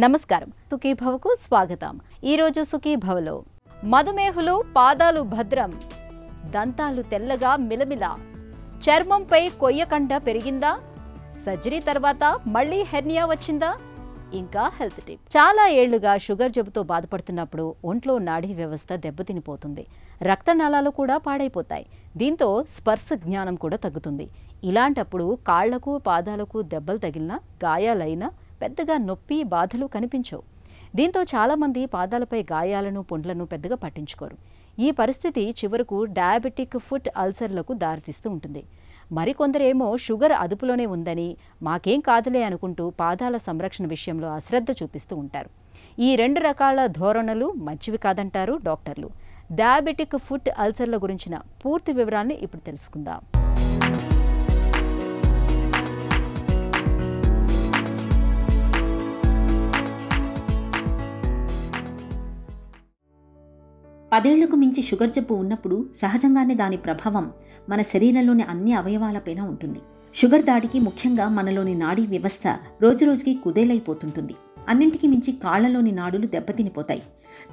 నమస్కారం, సుఖీభవకు స్వాగతం. ఈరోజు సుఖీభవలో మధుమేహులు పాదాలు భద్రం, దంతాలు తెల్లగా మిలమిల, చర్మంపై కొయ్యకండ పెరిగిందా, సర్జరీ తర్వాత మళ్ళీ హెర్నియా వచ్చిందా, ఇంకా హెల్త్ టిప్. చాలా ఏళ్లుగా షుగర్ జబ్బుతో బాధపడుతున్నప్పుడు ఒంట్లో నాడీ వ్యవస్థ దెబ్బతినిపోతుంది, రక్తనాళాలు కూడా పాడైపోతాయి. దీంతో స్పర్శ జ్ఞానం కూడా తగ్గుతుంది. ఇలాంటప్పుడు కాళ్లకు పాదాలకు దెబ్బలు తగిలినా, గాయాలైనా పెద్దగా నొప్పి బాధలు కనిపించవు. దీంతో చాలామంది పాదాలపై గాయాలను పుండ్లను పెద్దగా పట్టించుకోరు. ఈ పరిస్థితి చివరకు డయాబెటిక్ ఫుట్ అల్సర్లకు దారితీస్తూ ఉంటుంది. మరికొందరేమో షుగర్ అదుపులోనే ఉందని, మాకేం కాదులే అనుకుంటూ పాదాల సంరక్షణ విషయంలో అశ్రద్ధ చూపిస్తూ ఉంటారు. ఈ రెండు రకాల ధోరణులు మంచివి కాదంటారు డాక్టర్లు. డయాబెటిక్ ఫుట్ అల్సర్ల గురించిన పూర్తి వివరాల్ని ఇప్పుడు తెలుసుకుందాం. పదేళ్లకు మించి షుగర్ జబ్బు ఉన్నప్పుడు సహజంగానే దాని ప్రభావం మన శరీరంలోని అన్ని అవయవాలపైన ఉంటుంది. షుగర్ దాడికి ముఖ్యంగా మనలోని నాడీ వ్యవస్థ రోజురోజుకి కుదేలైపోతుంటుంది. అన్నింటికి మించి కాళ్లలోని నాడులు దెబ్బతినిపోతాయి.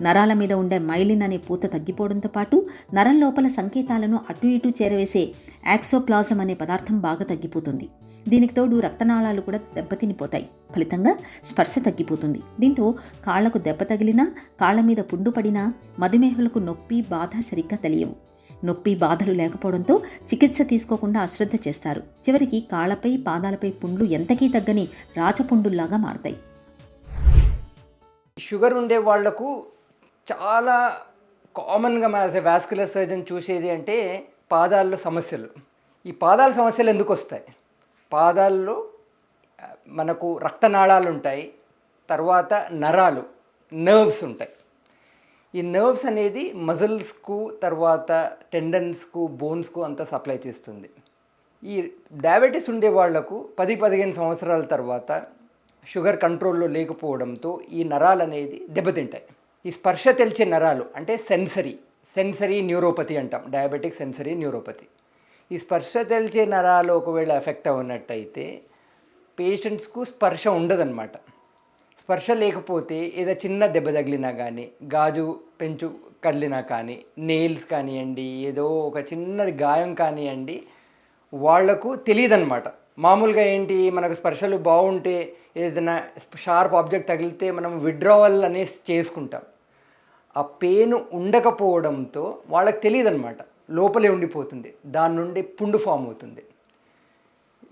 నరాల మీద ఉండే మైలిన్ అనే పూత తగ్గిపోవడంతో పాటు నరం లోపల సంకేతాలను అటు ఇటు చేరవేసే యాక్సోప్లాజం అనే పదార్థం బాగా తగ్గిపోతుంది. దీనికి తోడు రక్తనాళాలు కూడా దెబ్బతినిపోతాయి. ఫలితంగా స్పర్శ తగ్గిపోతుంది. దీంతో కాళ్లకు దెబ్బ తగిలినా, కాళ్ల మీద పుండు పడినా మధుమేహులకు నొప్పి బాధ సరిగ్గా తెలియవు. నొప్పి బాధలు లేకపోవడంతో చికిత్స తీసుకోకుండా అశ్రద్ధ చేస్తారు. చివరికి కాళ్లపై పాదాలపై పుండ్లు ఎంతకీ తగ్గని రాచపుండుల్లాగా మారతాయి. షుగర్ ఉండే వాళ్లకు చాలా కామన్గా వాస్కులర్ సర్జన్ చూసేది అంటే పాదాల్లో సమస్యలు. ఈ పాదాల సమస్యలు ఎందుకు వస్తాయి? పాదాల్లో మనకు రక్తనాళాలు ఉంటాయి, తర్వాత నరాలు, నర్వ్స్ ఉంటాయి. ఈ నర్వ్స్ అనేది మజిల్స్కు, తర్వాత టెండన్స్కు, బోన్స్కు అంతా సప్లై చేస్తుంది. ఈ డయాబెటీస్ ఉండే వాళ్లకు 10-15 సంవత్సరాల తర్వాత షుగర్ కంట్రోల్లో లేకపోవడంతో ఈ నరాలు అనేది దెబ్బతింటాయి. ఈ స్పర్శ తెలిసే నరాలు అంటే సెన్సరీ న్యూరోపతి అంటాం, డయాబెటిక్ సెన్సరీ న్యూరోపతి. ఈ స్పర్శ తెలిసే నరాలు ఒకవేళ ఎఫెక్ట్ అవునట్టయితే పేషెంట్స్కు స్పర్శ ఉండదన్నమాట. స్పర్శ లేకపోతే ఏదో చిన్న దెబ్బ తగిలినా కానీ, గాజు పెంచు కదిలినా కానీ, నెయిల్స్ కానివ్వండి, ఏదో ఒక చిన్నది గాయం కానివ్వండి, వాళ్లకు తెలియదన్నమాట. మామూలుగా ఏంటి, మనకు స్పర్శలు బాగుంటే ఏదైనా షార్ప్ ఆబ్జెక్ట్ తగిలితే మనం విత్డ్రావల్ అనేసి చేసుకుంటాం. ఆ పెయిన్ ఉండకపోవడంతో వాళ్ళకి తెలియదన్నమాట, లోపలే ఉండిపోతుంది. దాని నుండి పుండు ఫామ్ అవుతుంది.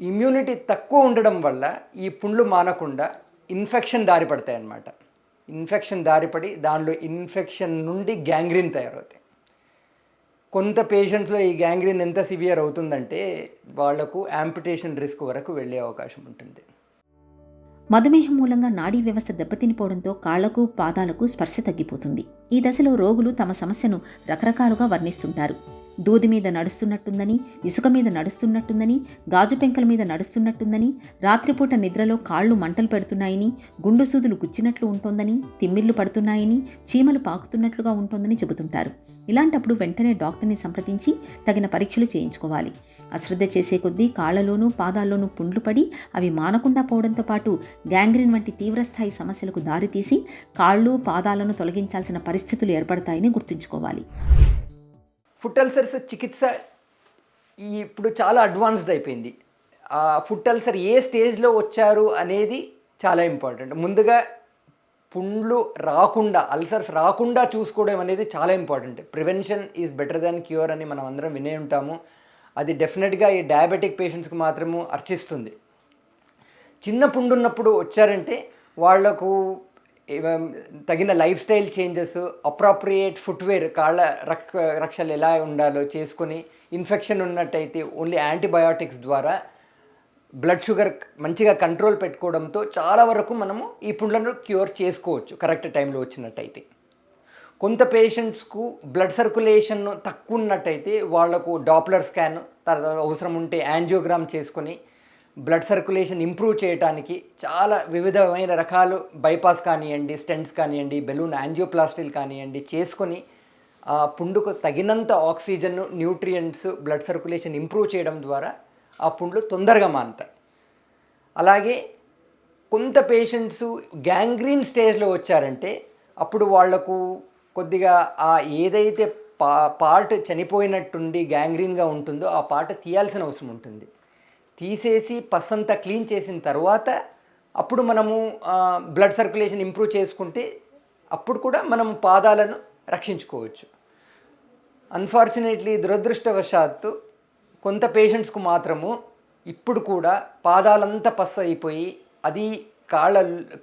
ఇమ్యూనిటీ తక్కువ ఉండడం వల్ల ఈ పుండ్లు మానకుండా ఇన్ఫెక్షన్ దారిపడతాయి అన్నమాట. ఇన్ఫెక్షన్ దారిపడి దానిలో ఇన్ఫెక్షన్ నుండి గ్యాంగ్రీన్ తయారవుతాయి. కొంత పేషెంట్స్లో ఈ గ్యాంగ్రీన్ ఎంత సివియర్ అవుతుందంటే వాళ్లకు యాంపిటేషన్ రిస్క్ వరకు వెళ్ళే అవకాశం ఉంటుంది. మధుమేహం మూలంగా నాడీ వ్యవస్థ దెబ్బతినిపోవడంతో కాళ్లకు పాదాలకు స్పర్శ తగ్గిపోతుంది. ఈ దశలో రోగులు తమ సమస్యను రకరకాలుగా వర్ణిస్తుంటారు. దూది మీద నడుస్తున్నట్టుందని, ఇసుక మీద నడుస్తున్నట్టుందని, గాజు పెంకల మీద నడుస్తున్నట్టుందని, రాత్రిపూట నిద్రలో కాళ్ళు మంటలు పెడుతున్నాయని, గుండు సూదులు గుచ్చినట్లు ఉంటోందని, తిమ్మిళ్లు పడుతున్నాయని, చీమలు పాకుతున్నట్లుగా ఉంటోందని చెబుతుంటారు. ఇలాంటప్పుడు వెంటనే డాక్టర్ని సంప్రదించి తగిన పరీక్షలు చేయించుకోవాలి. అశ్రద్ధ చేసే కొద్దీ కాళ్లలోనూ పాదాల్లోనూ పుండ్లు పడి అవి మానకుండా పోవడంతో పాటు గ్యాంగ్రీన్ వంటి తీవ్రస్థాయి సమస్యలకు దారితీసి కాళ్ళు పాదాలను తొలగించాల్సిన పరిస్థితులు ఏర్పడతాయని గుర్తుంచుకోవాలి. ఫుట్ అల్సర్స్ చికిత్స ఇప్పుడు చాలా అడ్వాన్స్డ్ అయిపోయింది. ఆ ఫుట్ అల్సర్ ఏ స్టేజ్లో వచ్చారు అనేది చాలా ఇంపార్టెంట్. ముందుగా పుండ్లు రాకుండా, అల్సర్స్ రాకుండా చూసుకోవడం అనేది చాలా important. Prevention is better than cure అని మనం అందరం వినే ఉంటాము. అది డెఫినెట్గా ఈ డయాబెటిక్ పేషెంట్స్కి మాత్రము అర్చిస్తుంది. చిన్న పుండు ఉన్నప్పుడు వచ్చారంటే వాళ్లకు తగిన life style changes, appropriate footwear, కాళ్ళ రక్షలు ఎలా ఉండాలో చేసుకొని, ఇన్ఫెక్షన్ ఉన్నట్టయితే ఓన్లీ యాంటీబయాటిక్స్ ద్వారా బ్లడ్ షుగర్ మంచిగా కంట్రోల్ పెట్టుకోవడంతో చాలా వరకు మనము ఈ పుండ్లను క్యూర్ చేసుకోవచ్చు కరెక్ట్ టైంలో వచ్చినట్టయితే. కొంత పేషెంట్స్కు బ్లడ్ సర్క్యులేషన్ తక్కువ ఉన్నట్టయితే వాళ్లకు డాప్లర్ స్కాన్, తర్వాత అవసరం ఉంటే యాంజియోగ్రామ్ చేసుకొని బ్లడ్ సర్క్యులేషన్ ఇంప్రూవ్ చేయడానికి చాలా వివిధమైన రకాలు బైపాస్ కానివ్వండి, స్టెంట్స్ కానివ్వండి, బెలూన్ యాంజియోప్లాస్టీలు కానివ్వండి చేసుకొని ఆ పుండుకు తగినంత oxygen, nutrients, blood circulation improve చేయడం ద్వారా ఆ పుండ్లు తొందరగా మానుతాయి. అలాగే కొంత పేషెంట్స్ గ్యాంగ్రీన్ స్టేజ్లో వచ్చారంటే అప్పుడు వాళ్లకు కొద్దిగా ఆ ఏదైతే పార్ట్ చనిపోయినట్టుండి గ్యాంగ్రీన్గా ఉంటుందో ఆ పార్ట్ తీయాల్సిన అవసరం ఉంటుంది. తీసేసి పస్సంతా క్లీన్ చేసిన తర్వాత అప్పుడు మనము బ్లడ్ సర్క్యులేషన్ ఇంప్రూవ్ చేసుకుంటే అప్పుడు కూడా మనం పాదాలను రక్షించుకోవచ్చు. అన్ఫార్చునేట్లీ దురదృష్టవశాత్తు కొంత పేషెంట్స్కు మాత్రము ఇప్పుడు కూడా పాదాలంతా పస్సు అయిపోయి అది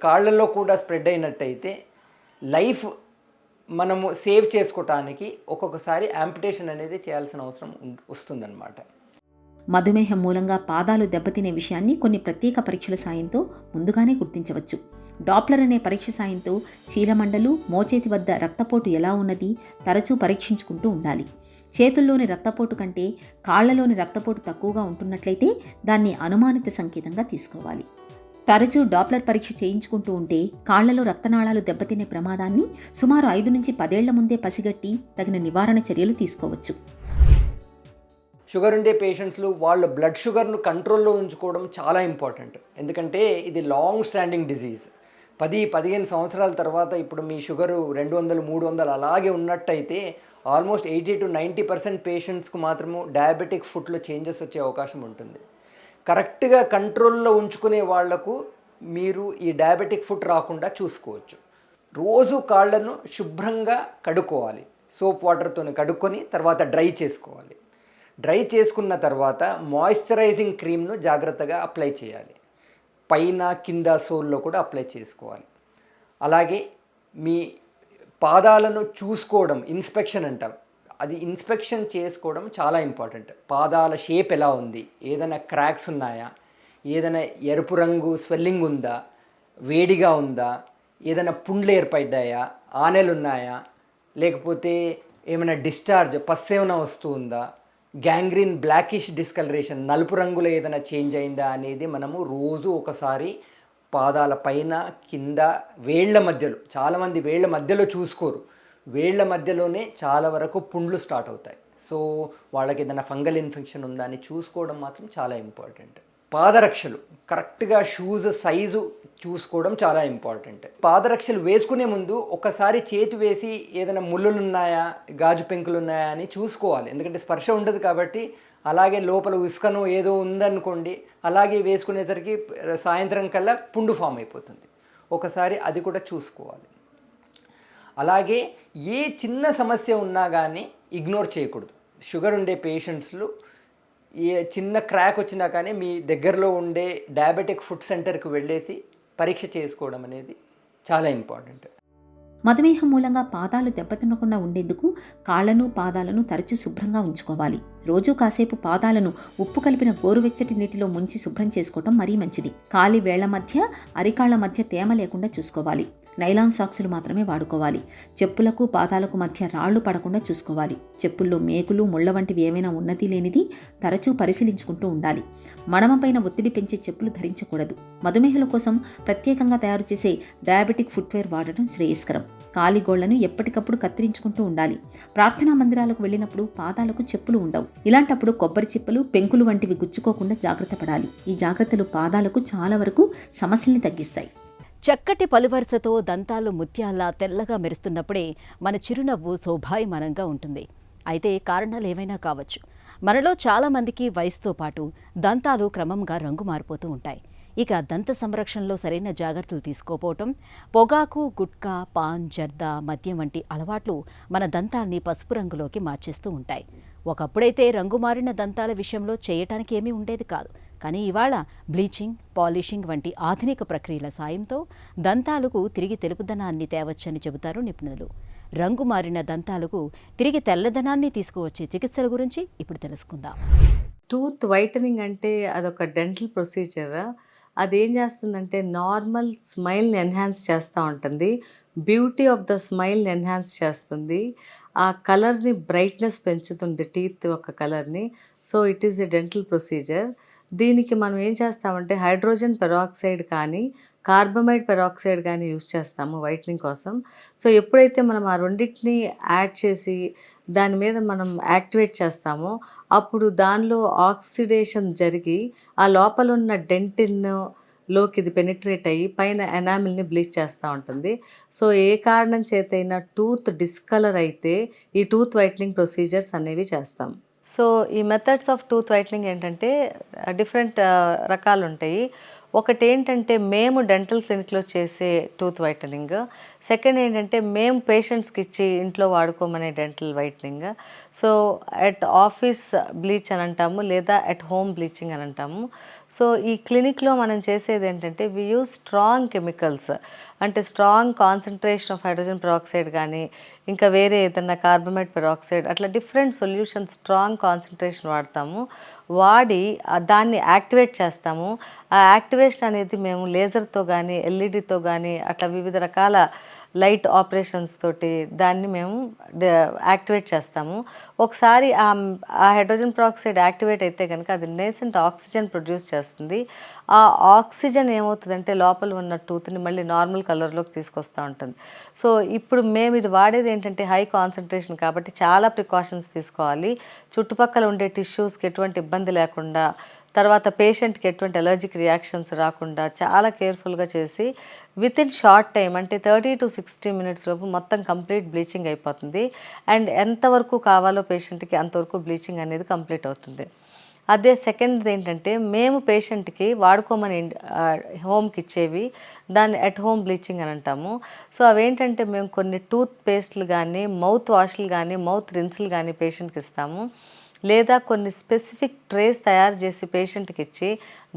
కాళ్ళల్లో కూడా స్ప్రెడ్ అయినట్టయితే లైఫ్ మనము సేవ్ చేసుకోవటానికి ఒక్కొక్కసారి యాంపిటేషన్ అనేది చేయాల్సిన అవసరం వస్తుందన్నమాట. మధుమేహం మూలంగా పాదాలు దెబ్బతినే విషయాన్ని కొన్ని ప్రత్యేక పరీక్షల సాయంతో ముందుగానే గుర్తించవచ్చు. డాప్లర్ అనే పరీక్ష సాయంతో చీలమండలు, మోచేతి వద్ద రక్తపోటు ఎలా ఉన్నది తరచూ పరీక్షించుకుంటూ ఉండాలి. చేతుల్లోని రక్తపోటు కంటే కాళ్లలోని రక్తపోటు తక్కువగా ఉంటున్నట్లయితే దాన్ని అనుమానిత సంకేతంగా తీసుకోవాలి. తరచూ డాప్లర్ పరీక్ష చేయించుకుంటూ ఉంటే కాళ్లలో రక్తనాళాలు దెబ్బతినే ప్రమాదాన్ని సుమారు 5 నుంచి 10 ఏళ్ల ముందే పసిగట్టి తగిన నివారణ చర్యలు తీసుకోవచ్చు. షుగర్ ఉండే పేషెంట్స్లు వాళ్ళ బ్లడ్ షుగర్ను కంట్రోల్లో ఉంచుకోవడం చాలా ఇంపార్టెంట్. ఎందుకంటే ఇది లాంగ్ స్టాండింగ్ డిజీజ్. 10-15 సంవత్సరాల తర్వాత ఇప్పుడు మీ షుగరు 200-300 అలాగే ఉన్నట్టయితే ఆల్మోస్ట్ 80-90% పేషెంట్స్కు మాత్రము డయాబెటిక్ ఫుట్లో చేంజెస్ వచ్చే అవకాశం ఉంటుంది. కరెక్ట్గా కంట్రోల్లో ఉంచుకునే వాళ్లకు మీరు ఈ డయాబెటిక్ ఫుట్ రాకుండా చూసుకోవచ్చు. రోజు కాళ్ళను శుభ్రంగా కడుక్కోవాలి. సోప్ వాటర్తో కడుక్కొని తర్వాత డ్రై చేసుకోవాలి. డ్రై చేసుకున్న తర్వాత మాయిశ్చరైజింగ్ క్రీమ్ను జాగ్రత్తగా అప్లై చేయాలి. పైన కింద సోల్లో కూడా అప్లై చేసుకోవాలి. అలాగే మీ పాదాలను చూసుకోవడం, ఇన్స్పెక్షన్ అంటాం, అది ఇన్స్పెక్షన్ చేసుకోవడం చాలా ఇంపార్టెంట్. పాదాల షేప్ ఎలా ఉంది, ఏదైనా క్రాక్స్ ఉన్నాయా, ఏదైనా ఎరుపు రంగు స్వెల్లింగ్ ఉందా, వేడిగా ఉందా, ఏదైనా పుండ్లు ఏర్పడ్డాయా, ఆనెలు ఉన్నాయా, లేకపోతే ఏమైనా డిశ్చార్జ్ పస్సు ఏమైనా వస్తూ ఉందా, గ్యాంగ్రీన్ బ్లాకిష్ డిస్కలరేషన్ నలుపు రంగులో ఏదైనా చేంజ్ అయిందా అనేది మనము రోజు ఒకసారి పాదాల పైన కింద వేళ్ల మధ్యలో, చాలామంది వేళ్ల మధ్యలో చూసుకోరు, వేళ్ల మధ్యలోనే చాలా వరకు పుండ్లు స్టార్ట్ అవుతాయి. సో వాళ్ళకి ఏదైనా ఫంగల్ ఇన్ఫెక్షన్ ఉందా అని చూసుకోవడం మాత్రం చాలా ఇంపార్టెంట్. పాదరక్షలు కరెక్ట్గా షూస్ సైజు చూసుకోవడం చాలా ఇంపార్టెంట్. పాదరక్షలు వేసుకునే ముందు ఒకసారి చేతి వేసి ఏదైనా ముళ్ళులు ఉన్నాయా, గాజు పెంకులు ఉన్నాయా అని చూసుకోవాలి. ఎందుకంటే స్పర్శ ఉండదు కాబట్టి. అలాగే లోపల ఉసుకను ఏదో ఉందనుకోండి, అలాగే వేసుకునేసరికి సాయంత్రం కల్లా పుండు ఫామ్ అయిపోతుంది. ఒకసారి అది కూడా చూసుకోవాలి. అలాగే ఏ చిన్న సమస్య ఉన్నా కానీ ఇగ్నోర్ చేయకూడదు. షుగర్ ఉండే పేషెంట్స్లు ఏ చిన్న క్రాక్ వచ్చినా కానీ మీ దగ్గరలో ఉండే డయాబెటిక్ ఫుడ్ సెంటర్కి వెళ్ళేసి పరీక్ష చేసుకోవడం అనేది చాలా ఇంపార్టెంట్. మధుమేహం మూలంగా పాదాలు దెబ్బతినకుండా ఉండేందుకు కాళ్లను, పాదాలను తరచూ శుభ్రంగా ఉంచుకోవాలి. రోజూ కాసేపు పాదాలను ఉప్పు కలిపిన గోరువెచ్చటి నీటిలో ముంచి శుభ్రం చేసుకోవడం మరీ మంచిది. కాలి వేళ్ల మధ్య, అరికాళ్ల మధ్య తేమ లేకుండా చూసుకోవాలి. నైలాన్ సాక్సులు మాత్రమే వాడుకోవాలి. చెప్పులకు, పాదాలకు మధ్య రాళ్లు పడకుండా చూసుకోవాలి. చెప్పుల్లో మేకులు, ముళ్ళ వంటివి ఏమైనా ఉన్నది లేనిది తరచూ పరిశీలించుకుంటూ ఉండాలి. మడమపైన ఒత్తిడి పెంచే చెప్పులు ధరించకూడదు. మధుమేహుల కోసం ప్రత్యేకంగా తయారు చేసే డయాబెటిక్ ఫుట్వేర్ వాడడం శ్రేయస్కరం. కాలిగోళ్లను ఎప్పటికప్పుడు కత్తిరించుకుంటూ ఉండాలి. ప్రార్థనా మందిరాలకు వెళ్ళినప్పుడు పాదాలకు చెప్పులు ఉండవు. ఇలాంటప్పుడు కొబ్బరి చిప్పలు, పెంకులు వంటివి గుచ్చుకోకుండా జాగ్రత్త పడాలి. ఈ జాగ్రత్తలు పాదాలకు చాలా వరకు సమస్యల్ని తగ్గిస్తాయి. చక్కటి పలువరుసతో దంతాలు ముత్యాల్లా తెల్లగా మెరుస్తున్నప్పుడే మన చిరునవ్వు శోభాయమానంగా ఉంటుంది. అయితే కారణాలు ఏమైనా కావచ్చు. మనలో చాలామందికి వయసుతో పాటు దంతాలు క్రమంగా రంగు మారిపోతూ ఉంటాయి. ఇక దంత సంరక్షణలో సరైన జాగ్రత్తలు తీసుకోపోవటం, పొగాకు, గుట్కా, పాన్, జర్దా, మద్యం వంటి అలవాట్లు మన దంతాల్ని పసుపు రంగులోకి మార్చేస్తూ ఉంటాయి. ఒకప్పుడైతే రంగు మారిన దంతాల విషయంలో చేయటానికి ఏమీ ఉండేది కాదు. కానీ ఇవాళ బ్లీచింగ్, పాలిషింగ్ వంటి ఆధునిక ప్రక్రియల సాయంతో దంతాలకు తిరిగి తెలుపుదనాన్ని తేవచ్చని చెబుతారు నిపుణులు. రంగు మారిన దంతాలకు తిరిగి తెల్లదనాన్ని తీసుకువచ్చే చికిత్సల గురించి ఇప్పుడు తెలుసుకుందాం. టూత్ వైటనింగ్ అంటే అదొక డెంటల్ ప్రొసీజర్. అదేం చేస్తుందంటే నార్మల్ స్మైల్ని ఎన్హాన్స్ చేస్తూ ఉంటుంది. బ్యూటీ ఆఫ్ ద స్మైల్ని ఎన్హాన్స్ చేస్తుంది. ఆ కలర్ని బ్రైట్నెస్ పెంచుతుంది, టీత్ యొక్క కలర్ని. So it is a dental procedure. దీనికి మనం ఏం చేస్తామంటే హైడ్రోజన్ పెరాక్సైడ్ కానీ కార్బమైడ్ పెరాక్సైడ్ కానీ యూస్ చేస్తాము వైట్నింగ్ కోసం. సో ఎప్పుడైతే మనం ఆ రెండింటిని యాడ్ చేసి దాని మీద మనం యాక్టివేట్ చేస్తామో అప్పుడు దానిలో ఆక్సిడేషన్ జరిగి ఆ లోపల ఉన్న డెంటిన్ లోకి ఇది పెనిట్రేట్ అయ్యి పైన ఎనామిల్ని బ్లీచ్ చేస్తూ ఉంటుంది. సో ఏ కారణం చేతైనా టూత్ డిస్కలర్ అయితే ఈ టూత్ వైట్నింగ్ ప్రొసీజర్స్ అనేవి చేస్తాం. సో ఈ మెథడ్స్ ఆఫ్ టూత్ వైట్నింగ్ ఏంటంటే డిఫరెంట్ రకాలు ఉంటాయి. ఒకటి ఏంటంటే మేము డెంటల్ క్లినిక్లో చేసే టూత్ వైటనింగ్, సెకండ్ ఏంటంటే మేము పేషెంట్స్కి ఇచ్చి ఇంట్లో వాడుకోమనే dental whitening. So at office bleach అని అంటాము, లేదా అట్ హోమ్ బ్లీచింగ్ అని అంటాము. సో ఈ క్లినిక్లో మనం చేసేది ఏంటంటే వి యూజ్ స్ట్రాంగ్ కెమికల్స్, అంటే strong concentration of hydrogen peroxide కానీ ఇంకా వేరే ఏదైనా కార్బమేట్ పెరాక్సైడ్ అట్లా డిఫరెంట్ సొల్యూషన్స్ స్ట్రాంగ్ కాన్సన్ట్రేషన్ వాడతాము. వాడి దాన్ని యాక్టివేట్ చేస్తాము. ఆ యాక్టివేషన్ అనేది మేము లేజర్తో కానీ ఎల్ఈడితో కానీ అట్లా వివిధ రకాల లైట్ ఆపరేషన్స్ తోటి దాన్ని మేము యాక్టివేట్ చేస్తాము. ఒకసారి ఆ హైడ్రోజన్ పెరాక్సైడ్ యాక్టివేట్ అయితే కనుక అది నేసెంట్ ఆక్సిజన్ ప్రొడ్యూస్ చేస్తుంది. ఆ ఆక్సిజన్ ఏమవుతుందంటే లోపల ఉన్న టూత్ని మళ్ళీ నార్మల్ కలర్లోకి తీసుకొస్తూ ఉంటుంది. సో ఇప్పుడు మేము ఇది వాడేది ఏంటంటే హై కాన్సన్ట్రేషన్ కాబట్టి చాలా ప్రికాషన్స్ తీసుకోవాలి. చుట్టుపక్కల ఉండే టిష్యూస్కి ఎటువంటి ఇబ్బంది లేకుండా, తర్వాత పేషెంట్కి ఎటువంటి అలర్జిక్ రియాక్షన్స్ రాకుండా చాలా కేర్ఫుల్గా చేసి విత్ ఇన్ షార్ట్ టైం అంటే 30 to 60 minutes లోపు మొత్తం కంప్లీట్ బ్లీచింగ్ అయిపోతుంది. అండ్ ఎంతవరకు కావాలో పేషెంట్కి అంతవరకు బ్లీచింగ్ అనేది కంప్లీట్ అవుతుంది. అదే సెకండ్ ఏంటంటే మేము పేషెంట్కి వాడుకోమని హోమ్కి ఇచ్చేవి దాన్ని అట్ హోమ్ బ్లీచింగ్ అని అంటాము. సో అవేంటంటే మేము కొన్ని టూత్ పేస్ట్లు కానీ మౌత్ వాష్లు కానీ మౌత్ రిన్స్లు కానీ పేషెంట్కి ఇస్తాము, లేదా కొన్ని స్పెసిఫిక్ ట్రేస్ తయారు చేసి పేషెంట్కి ఇచ్చి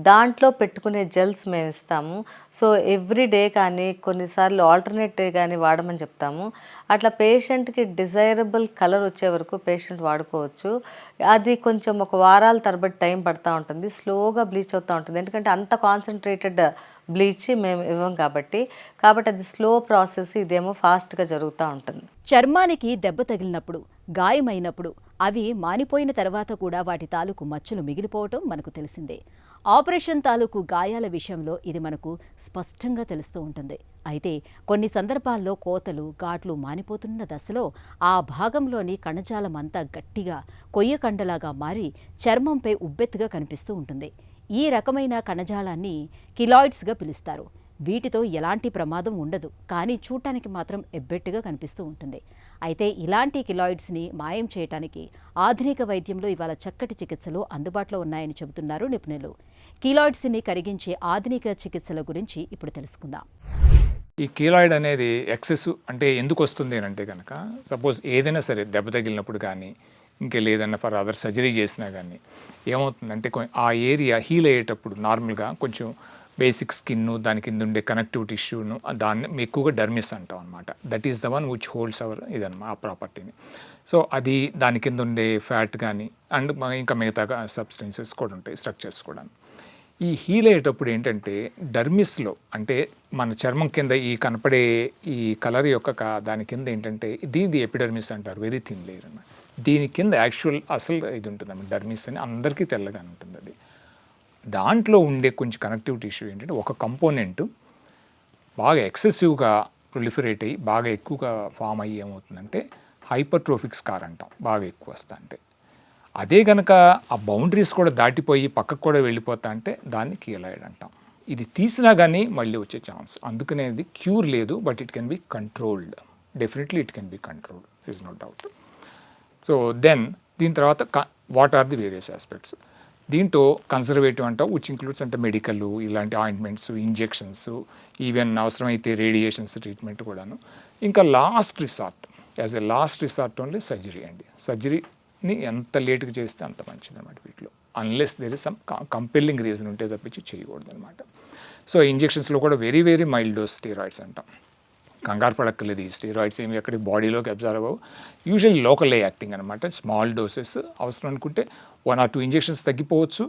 దాంట్లో పెట్టుకునే జెల్స్ మేము ఇస్తాము. సో ఎవ్రీ డే కానీ కొన్నిసార్లు ఆల్టర్నేట్ డే కానీ వాడమని చెప్తాము. అట్లా పేషెంట్కి డిజైరబుల్ కలర్ వచ్చే వరకు పేషెంట్ వాడుకోవచ్చు. అది కొంచెం ఒక వారాల తరబడి టైం పడుతూ ఉంటుంది, స్లోగా బ్లీచ్ అవుతూ ఉంటుంది. ఎందుకంటే అంత కాన్సన్ట్రేటెడ్ బ్లీచ్ మేము ఇవ్వం కాబట్టి అది స్లో ప్రాసెస్, ఇదేమో ఫాస్ట్గా జరుగుతూ ఉంటుంది. చర్మానికి దెబ్బ తగిలినప్పుడు, గాయమైనప్పుడు అవి మానిపోయిన తర్వాత కూడా వాటి తాలూకు మచ్చలు మిగిలిపోవటం మనకు తెలిసిందే. ఆపరేషన్ తాలూకు గాయాల విషయంలో ఇది మనకు స్పష్టంగా తెలుస్తూ ఉంటుంది. అయితే కొన్ని సందర్భాల్లో కోతలు, ఘాట్లు మానిపోతున్న దశలో ఆ భాగంలోని కణజాలం అంతా గట్టిగా కొయ్యకండలాగా మారి చర్మంపై ఉబ్బెత్తుగా కనిపిస్తూ ఉంటుంది. ఈ రకమైన కణజాలాన్ని కిలాయిడ్స్గా పిలుస్తారు. వీటితో ఎలాంటి ప్రమాదం ఉండదు, కానీ చూడటానికి మాత్రం ఎబ్బెట్టుగా కనిపిస్తూ ఉంటుంది. అయితే ఇలాంటి కిలాయిడ్స్ని మాయం చేయడానికి ఆధునిక వైద్యంలో ఇవాళ చక్కటి చికిత్సలు అందుబాటులో ఉన్నాయని చెబుతున్నారు నిపుణులు. కిలాయిడ్స్ని కరిగించే ఆధునిక చికిత్సల గురించి ఇప్పుడు తెలుసుకుందాం. ఈ కీలాయిడ్ అనేది ఎక్సెస్ అంటే ఎందుకు వస్తుంది అంటే కనుక, సపోజ్ ఏదైనా సరే దెబ్బ తగిలినప్పుడు కానీ ఇంకేదైనా ఫర్ అదర్ సర్జరీ చేసినా కానీ ఏమవుతుందంటే ఆ ఏరియా హీల్ అయ్యేటప్పుడు నార్మల్గా కొంచెం బేసిక్ స్కిన్ దాని కింద ఉండే కనెక్టివ్ టిష్యూను దాన్ని ఎక్కువగా డర్మిస్ అంటాం అనమాట. That is the one which holds our ఇదన్నమాట ఆ ప్రాపర్టీని. సో అది దాని కింద ఉండే ఫ్యాట్ కానీ అండ్ ఇంకా మిగతా సబ్స్టెన్సెస్ కూడా ఉంటాయి, స్ట్రక్చర్స్ కూడా. ఈ హీల్ అయ్యేటప్పుడు ఏంటంటే డర్మిస్లో అంటే మన చర్మం కింద ఈ కనపడే ఈ కలర్ యొక్క దాని కింద ఏంటంటే దీని ఎపిడర్మిస్ అంటారు, వెరీ థిన్ లేయర్ అన్నమాట. దీని కింద యాక్చువల్ అసలు ఇది ఉంటుంది అన్నమాట, డర్మిస్ అని అందరికీ తెల్లగా ఉంటుంది. అది దాంట్లో ఉండే కొంచెం కనెక్టివ్ టిష్యూ ఏంటంటే ఒక కంపోనెంట్ బాగా ఎక్సెసివ్గా ప్రొలిఫరేట్ అయ్యి బాగా ఎక్కువగా ఫామ్ అయ్యి ఏమవుతుందంటే హైపర్ట్రోఫిక్ స్కార్ అంటాం, బాగా ఎక్కువ వస్తా అంటే. అదే కనుక ఆ బౌండరీస్ కూడా దాటిపోయి పక్కకు కూడా వెళ్ళిపోతా అంటే దాన్ని కీలాయిడ్ అంటాం. ఇది తీసినా కానీ మళ్ళీ వచ్చే ఛాన్స్, అందుకనే ఇది క్యూర్ లేదు, but it can be controlled. Definitely it can be controlled, is no doubt. So then దీని తర్వాత what are the various aspects. దీంట్లో కన్సర్వేటివ్ అంటాం, విచ్ ఇంక్లూడ్స్ అంటే మెడికల్ ఇలాంటి ఆయింట్మెంట్స్, ఇంజెక్షన్స్, ఈవెన్ అవసరమైతే రేడియేషన్స్ ట్రీట్మెంట్ కూడాను. ఇంకా last resort, as a last resort only surgery అండి. సర్జరీని ఎంత లేట్గా చేస్తే అంత మంచిది అనమాట వీటిలో, unless there is some compelling reason ఉంటే తప్పించి చేయకూడదు అనమాట. సో ఇంజెక్షన్స్లో కూడా very very mild dose steroids అంటాం. కంగారు పడక్కర్లేదు, ఈ స్టీరాయిడ్స్ ఏమి ఎక్కడికి బాడీలోకి అబ్జర్వ్ అవ్వవు. యూజువల్లీ లోకల్ యాక్టింగ్ అనమాట, స్మాల్ డోసెస్. అవసరం అనుకుంటే 1 or 2 ఇంజెక్షన్స్ తగ్గిపోవచ్చు,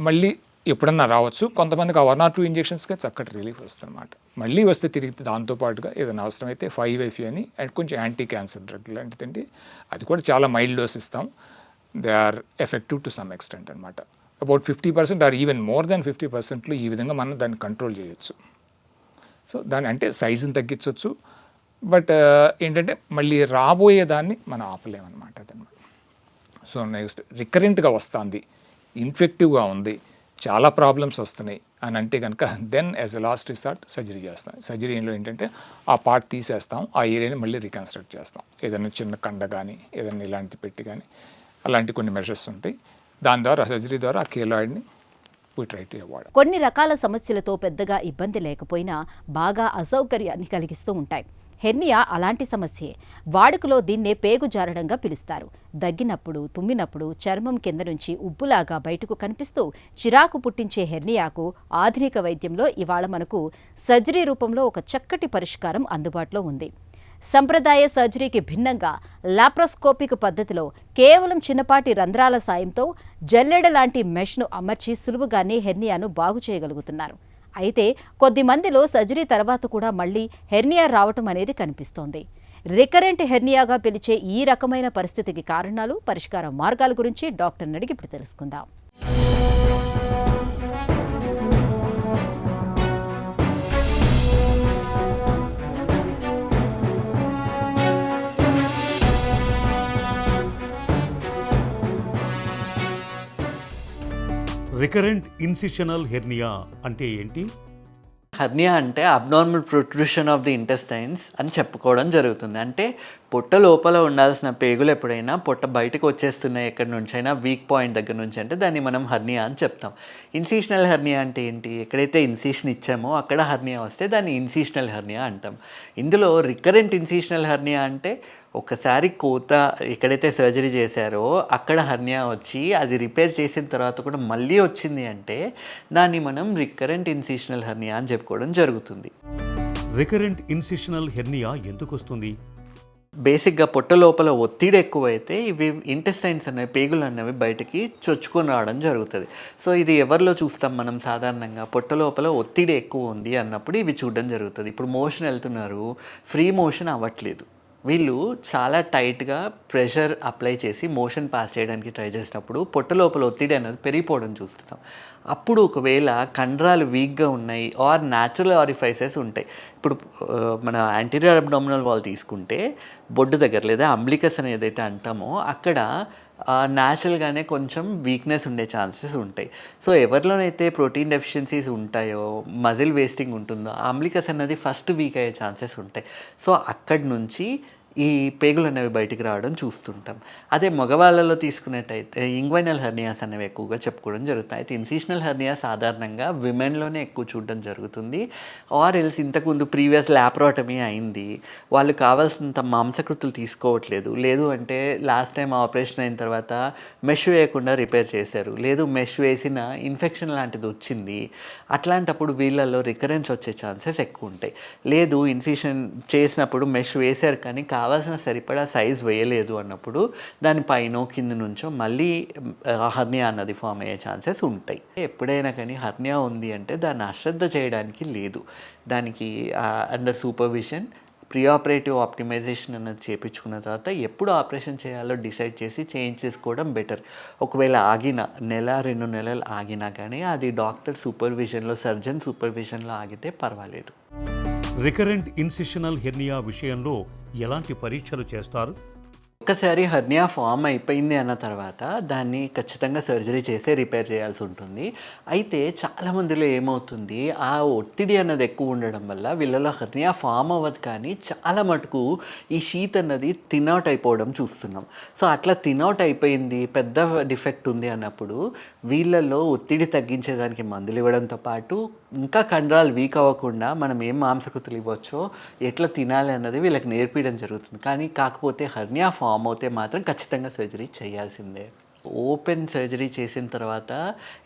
మళ్ళీ ఎప్పుడన్నా రావచ్చు. కొంతమందికి ఆ 1 or 2 ఇంజెక్షన్స్కే చక్కటి రిలీఫ్ వస్తుంది అనమాట. మళ్ళీ వస్తే తిరిగి దాంతోపాటుగా ఏదైనా అవసరమైతే 5-FU అని అండ్ కొంచెం యాంటీ క్యాన్సర్ డ్రగ్ లాంటిదండి, అది కూడా చాలా మైల్డ్ డోస్ ఇస్తాం. They are effective to some extent అనమాట. About 50% or even more than 50%లో ఈ విధంగా మనం దాన్ని కంట్రోల్ చేయొచ్చు. సో దాని అంటే సైజుని తగ్గించవచ్చు, బట్ ఏంటంటే మళ్ళీ రాబోయేదాన్ని మనం ఆపలేమన్నమాట అదనమాట. సో నెక్స్ట్ రికరెంట్గా వస్తుంది, ఇన్ఫెక్టివ్గా ఉంది, చాలా ప్రాబ్లమ్స్ వస్తున్నాయి, అని అంటే కనుక then as a last resort surgery చేస్తాం. సర్జరీలో ఏంటంటే ఆ పార్ట్ తీసేస్తాం, ఆ ఏరియాని మళ్ళీ రీకన్స్ట్రక్ట్ చేస్తాం. ఏదైనా చిన్న కండ కానీ ఏదైనా ఇలాంటి పెట్టి కానీ అలాంటి కొన్ని మెజర్స్ ఉంటాయి. దాని ద్వారా సర్జరీ ద్వారా ఆ కేలాయిడ్ని వీ ట్రై టు అవాయిడ్. కొన్ని రకాల సమస్యలతో పెద్దగా ఇబ్బంది లేకపోయినా బాగా అసౌకర్యాన్ని కలిగిస్తూ ఉంటాయి. హెర్నియా అలాంటి సమస్యే. వాడుకలో దీన్నే పేగు జారడంగా పిలుస్తారు. దగ్గినప్పుడు, తుమ్మినప్పుడు చర్మం కింద నుంచి ఉబ్బులాగా బయటకు కనిపిస్తూ చిరాకు పుట్టించే హెర్నియాకు ఆధునిక వైద్యంలో ఇవాళ మనకు సర్జరీ రూపంలో ఒక చక్కటి పరిష్కారం అందుబాటులో ఉంది. సంప్రదాయ సర్జరీకి భిన్నంగా లాప్రోస్కోపిక్ పద్ధతిలో కేవలం చిన్నపాటి రంధ్రాల సాయంతో జల్లెడ లాంటి మెష్ను అమర్చి సులువుగానే హెర్నియాను బాగు చేయగలుగుతున్నారు. అయితే కొద్ది మందిలో సర్జరీ తర్వాత కూడా మళ్లీ హెర్నియా రావటం అనేది కనిపిస్తోంది. రికరెంట్ హెర్నియాగా పిలిచే ఈ రకమైన పరిస్థితికి కారణాలు, పరిష్కార మార్గాల గురించి డాక్టర్ని అడిగి ఇప్పుడు తెలుసుకుందాం. రికరెంట్ ఇన్సిషనల్ హెర్నియా అంటే ఏంటి? హెర్నియా అంటే abnormal protrusion of the intestines అని చెప్పుకోవడం జరుగుతుంది. అంటే పొట్ట లోపల ఉండాల్సిన పేగులు ఎప్పుడైనా పొట్ట బయటకు వచ్చేస్తున్నాయి ఎక్కడి నుంచి అయినా, వీక్ పాయింట్ దగ్గర నుంచి, అంటే దాన్ని మనం హెర్నియా అని చెప్తాం. ఇన్సిషనల్ హెర్నియా అంటే ఏంటి? ఎక్కడైతే ఇన్సిషన్ ఇచ్చామో అక్కడ హెర్నియా వస్తే దాన్ని ఇన్సిషనల్ హెర్నియా అంటాం. ఇందులో రికరెంట్ ఇన్సిషనల్ హెర్నియా అంటే ఒకసారి కోత ఎక్కడైతే సర్జరీ చేశారో అక్కడ హెర్నియా వచ్చి అది రిపేర్ చేసిన తర్వాత కూడా మళ్ళీ వచ్చింది అంటే దాన్ని మనం రికరెంట్ ఇన్సిషనల్ హెర్నియా అని చెప్పుకోవడం జరుగుతుంది. రికరెంట్ ఇన్సిషనల్ హెర్నియా ఎందుకు వస్తుంది? బేసిక్గా పొట్ట లోపల ఒత్తిడి ఎక్కువైతే ఇవి ఇంటెస్టైన్స్ అనేవి, పేగులు అనేవి బయటికి చొచ్చుకొని రావడం జరుగుతుంది. సో ఇది ఎవరిలో చూస్తాం మనం సాధారణంగా? పొట్ట లోపల ఒత్తిడి ఎక్కువ ఉంది అన్నప్పుడు ఇవి చూడడం జరుగుతుంది. ఇప్పుడు మోషన్ వెళ్తున్నారు, ఫ్రీ మోషన్ అవ్వట్లేదు, వీళ్ళు చాలా టైట్గా ప్రెషర్ అప్లై చేసి మోషన్ పాస్ చేయడానికి ట్రై చేసినప్పుడు పొట్ట లోపల ఒత్తిడి అనేది పెరిగిపోవడం చూస్తున్నాం. అప్పుడు ఒకవేళ కండరాలు వీక్గా ఉన్నాయి ఆర్ న్యాచురల్ ఆరిఫైసెస్ ఉంటాయి. ఇప్పుడు మన యాంటీరియర్ అబ్డామినల్ వాల్ తీసుకుంటే బొడ్డు దగ్గర లేదా అంబ్లికస్ అని ఏదైతే అంటామో అక్కడ న్యాచురల్గానే కొంచెం వీక్నెస్ ఉండే ఛాన్సెస్ ఉంటాయి. సో ఎవరిలోనైతే ప్రోటీన్ డెఫిషియన్సీస్ ఉంటాయో, మజిల్ వేస్టింగ్ ఉంటుందో, అంబ్లికస్ అనేది ఫస్ట్ వీక్ అయ్యే ఛాన్సెస్ ఉంటాయి. సో అక్కడి నుంచి ఈ పేగులు అనేవి బయటికి రావడం చూస్తుంటాం. అదే మగవాళ్ళలో తీసుకున్నట్టయితే ఇంగ్వైనల్ హెర్నియాస్ అనేవి ఎక్కువగా చెప్పుకోవడం జరుగుతుంది. అయితే ఇన్సిషనల్ హెర్నియా సాధారణంగా విమెన్లోనే ఎక్కువ చూడడం జరుగుతుంది. ఆర్ ఎల్స్ ఇంతకుముందు ప్రీవియస్ ల్యాప్రోటమీ అయింది, వాళ్ళు కావాల్సినంత మాంసకృతులు తీసుకోవట్లేదు, లేదు అంటే లాస్ట్ టైం ఆపరేషన్ అయిన తర్వాత మెష్ వేయకుండా రిపేర్ చేశారు, లేదు మెష్ వేసిన ఇన్ఫెక్షన్ లాంటిది వచ్చింది, అట్లాంటప్పుడు వీళ్ళల్లో రికరెన్స్ వచ్చే ఛాన్సెస్ ఎక్కువ ఉంటాయి. లేదు ఇన్సిషన్ చేసినప్పుడు మెష్ వేశారు కానీ కావాల్సిన సరిపడా సైజ్ వేయలేదు అన్నప్పుడు దానిపైన కింద నుంచో మళ్ళీ హెర్నియా అన్నది ఫామ్ అయ్యే ఛాన్సెస్ ఉంటాయి. ఎప్పుడైనా కానీ హెర్నియా ఉంది అంటే దాన్ని అశ్రద్ధ చేయడానికి లేదు. దానికి under supervision pre operative optimisation అన్నది చేయించుకున్న తర్వాత ఎప్పుడు ఆపరేషన్ చేయాలో డిసైడ్ చేసి చేంజ్ చేసుకోవడం బెటర్. ఒకవేళ ఆగిన 1-2 నెలలు ఆగినా కానీ అది డాక్టర్ సూపర్విజన్లో, సర్జన్ సూపర్విజన్లో ఆగితే పర్వాలేదు. రికరెంట్ ఇన్సిషనల్ హెర్నియా విషయంలో ఎలాంటి పరీక్షలు చేస్తారు? ఒక్కసారి హెర్నియా ఫామ్ అయిపోయింది అన్న తర్వాత దాన్ని ఖచ్చితంగా సర్జరీ చేసే రిపేర్ చేయాల్సి ఉంటుంది. అయితే చాలామందిలో ఏమవుతుంది, ఆ ఒత్తిడి అన్నది ఎక్కువ ఉండడం వల్ల వీళ్ళలో హెర్నియా ఫామ్ అవ్వదు కానీ చాలా మటుకు ఈ షీత్ అన్నది థిన్అవుట్ అయిపోవడం చూస్తున్నాం. సో అట్లా థిన్అవుట్ అయిపోయింది, పెద్ద డిఫెక్ట్ ఉంది అన్నప్పుడు వీళ్ళల్లో ఒత్తిడి తగ్గించేదానికి మందులు ఇవ్వడంతో పాటు ఇంకా కండరాలు వీక్ అవ్వకుండా మనం ఏం మాంసకృతులు ఇవ్వచ్చో, ఎట్లా తినాలి అన్నది వీళ్ళకి నేర్పించడం జరుగుతుంది. కానీ కాకపోతే హెర్నియా ఫామ్ అవుతే మాత్రం ఖచ్చితంగా సర్జరీ చేయాల్సిందే. ఓపెన్ సర్జరీ చేసిన తర్వాత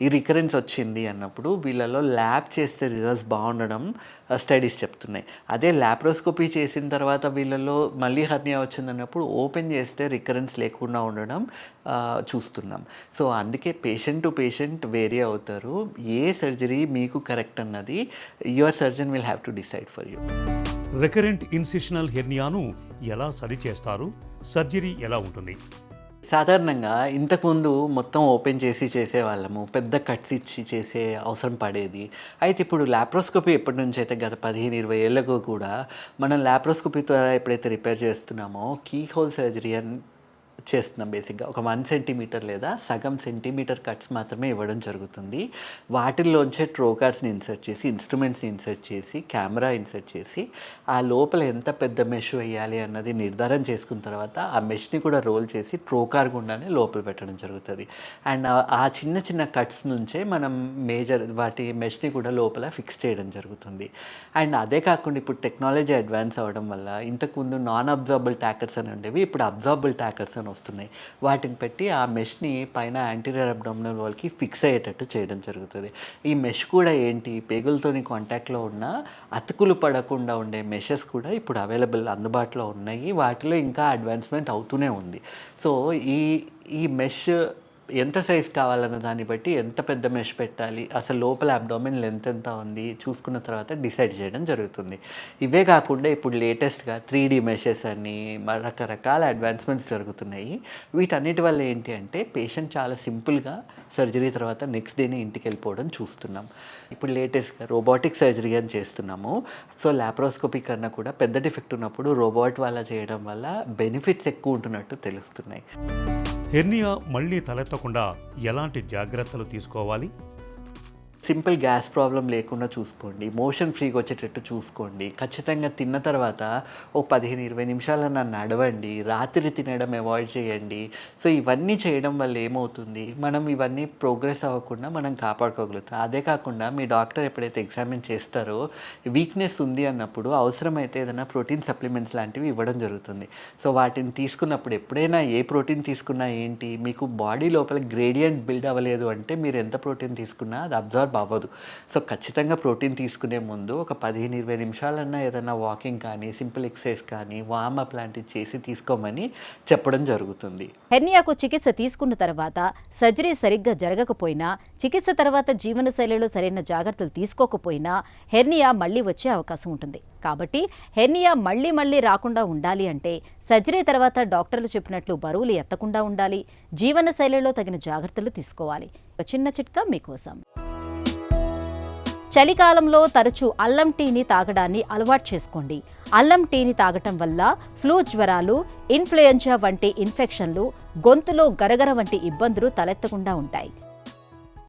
ఈ రికరెన్స్ వచ్చింది అన్నప్పుడు వీళ్ళలో ల్యాబ్ చేస్తే రిజల్ట్స్ బాగుండడం స్టడీస్ చెప్తున్నాయి. అదే ల్యాప్రోస్కోపీ చేసిన తర్వాత వీళ్ళలో మళ్ళీ హెర్నియా వచ్చింది అన్నప్పుడు ఓపెన్ చేస్తే రికరెన్స్ లేకుండా ఉండడం చూస్తున్నాం. సో అందుకే పేషెంట్ టు పేషెంట్ వేరీ అవుతారు. ఏ సర్జరీ మీకు కరెక్ట్ అన్నది your surgeon will have to decide for you. Recurrent incisional హెర్నియాను ఎలా సరిచేస్తారు? సర్జరీ ఎలా ఉంటుంది? సాధారణంగా ఇంతకుముందు మొత్తం ఓపెన్ చేసి చేసేవాళ్ళము, పెద్ద కట్స్ ఇచ్చి చేసే అవసరం పడేది. అయితే ఇప్పుడు ల్యాప్రోస్కోపీ ఎప్పటి నుంచి అయితే గత 15-20 ఏళ్ళకు కూడా మనం ల్యాప్రోస్కోపీ ద్వారా ఎప్పుడైతే రిపేర్ చేస్తున్నామో కీ హోల్ సర్జరీ అని చేస్తున్నాం. బేసిక్గా ఒక 1 సెంటీమీటర్ లేదా సగం సెంటీమీటర్ కట్స్ మాత్రమే ఇవ్వడం జరుగుతుంది. వాటిల్లోంచే ట్రోకార్డ్స్ని ఇన్సర్ట్ చేసి, ఇన్స్ట్రుమెంట్స్ని ఇన్సర్ట్ చేసి, కెమెరా ఇన్సర్ట్ చేసి, ఆ లోపల ఎంత పెద్ద మెష్ వేయాలి అన్నది నిర్ధారణ చేసుకున్న తర్వాత ఆ మెష్ని కూడా రోల్ చేసి ట్రోకార్ గుండానే లోపల పెట్టడం జరుగుతుంది. అండ్ ఆ చిన్న చిన్న కట్స్ నుంచే మనం మేజర్ వాటి మెష్ని కూడా లోపల ఫిక్స్ చేయడం జరుగుతుంది. అండ్ అదే కాకుండా ఇప్పుడు టెక్నాలజీ అడ్వాన్స్ అవ్వడం వల్ల ఇంతకుముందు నాన్ అబ్జార్బుల్ ట్యాకర్స్ అని ఉండేవి, ఇప్పుడు అబ్జార్బుల్ ట్యాకర్స్ అని వస్తున్నాయి. వాటిని పెట్టి ఆ మెష్ని పైన యాంటీరియర్ అబ్డామినల్ వాల్కి ఫిక్స్ అయ్యేటట్టు చేయడం జరుగుతుంది. ఈ మెష్ కూడా ఏంటి, పేగులతోని కాంటాక్ట్లో ఉన్న అతుకులు పడకుండా ఉండే మెషెస్ కూడా ఇప్పుడు అందుబాటులో ఉన్నాయి. వాటిలో ఇంకా అడ్వాన్స్మెంట్ అవుతూనే ఉంది. సో ఈ మెష్ ఎంత సైజ్ కావాలన్న దాన్ని బట్టి ఎంత పెద్ద మెష్ పెట్టాలి, అసలు లోపల అబ్డామిన్ లెంత్ ఎంత ఉంది చూసుకున్న తర్వాత డిసైడ్ చేయడం జరుగుతుంది. ఇవే కాకుండా ఇప్పుడు లేటెస్ట్గా 3D మెషెస్ అని రకరకాల అడ్వాన్స్మెంట్స్ జరుగుతున్నాయి. వీటన్నిటి వల్ల ఏంటి అంటే పేషెంట్ చాలా సింపుల్గా సర్జరీ తర్వాత నెక్స్ట్ డేనే ఇంటికి వెళ్ళిపోవడం చూస్తున్నాం. ఇప్పుడు లేటెస్ట్గా రోబోటిక్ సర్జరీ అని చేస్తున్నాము. సో లాప్రోస్కోపీ కన్నా కూడా పెద్ద డిఫెక్ట్ ఉన్నప్పుడు రోబోట్ వల్ల చేయడం వల్ల బెనిఫిట్స్ ఎక్కువ ఉంటున్నట్టు తెలుస్తున్నాయి. హెర్నియా మళ్ళీ తలెత్తకుండా ఎలాంటి జాగ్రత్తలు తీసుకోవాలి? సింపుల్ గ్యాస్ ప్రాబ్లం లేకుండా చూసుకోండి, మోషన్ ఫ్రీగా వచ్చేటట్టు చూసుకోండి. ఖచ్చితంగా తిన్న తర్వాత ఓ 15-20 నిమిషాలన్నా నడవండి, రాత్రి తినడం అవాయిడ్ చేయండి. సో ఇవన్నీ చేయడం వల్ల ఏమవుతుంది, మనం ఇవన్నీ ప్రోగ్రెస్ అవ్వకుండా మనం కాపాడుకోగలుగుతాం. అదే కాకుండా మీ డాక్టర్ ఎప్పుడైతే ఎగ్జామిన్ చేస్తారో వీక్నెస్ ఉంది అన్నప్పుడు అవసరమైతే ఏదైనా ప్రోటీన్ సప్లిమెంట్స్ లాంటివి ఇవ్వడం జరుగుతుంది. సో వాటిని తీసుకున్నప్పుడు ఎప్పుడైనా ఏ ప్రోటీన్ తీసుకున్నా ఏంటి, మీకు బాడీ లోపల గ్రేడియంట్ బిల్డ్ అవ్వలేదు అంటే మీరు ఎంత ప్రోటీన్ తీసుకున్నా అది అబ్జర్వ్ అవ్వదు. సో ఖచ్చితంగా ప్రోటీన్ తీసుకునే ముందు ఒక 15-20 నిమిషాలన్నా ఏదైనా వాకింగ్ కానీ, సింపుల్ ఎక్సర్సైజ్ కానీ, వార్మప్ లాంటివి చేసి తీసుకోమని చెప్పడం జరుగుతుంది. హెర్నియాకు చికిత్స తీసుకున్న తర్వాత సర్జరీ సరిగ్గా జరగకపోయినా, చికిత్స తర్వాత జీవనశైలిలో సరైన జాగ్రత్తలు తీసుకోకపోయినా హెర్నియా మళ్లీ వచ్చే అవకాశం ఉంటుంది. కాబట్టి హెర్నియా మళ్లీ రాకుండా ఉండాలి అంటే సర్జరీ తర్వాత డాక్టర్లు చెప్పినట్లు బరువులు ఎత్తకుండా ఉండాలి, జీవనశైలిలో తగిన జాగ్రత్తలు తీసుకోవాలి. ఒక చిన్న చిట్కా మీకోసం. చలికాలంలో తరచూ అల్లం టీని తాగడాన్ని అలవాటు చేసుకోండి. అల్లం టీని తాగటం వల్ల ఫ్లూ జ్వరాలు, ఇన్ఫ్లుయెంజా వంటి ఇన్ఫెక్షన్లు, గొంతులో గరగర వంటి ఇబ్బందులు తలెత్తకుండా ఉంటాయి.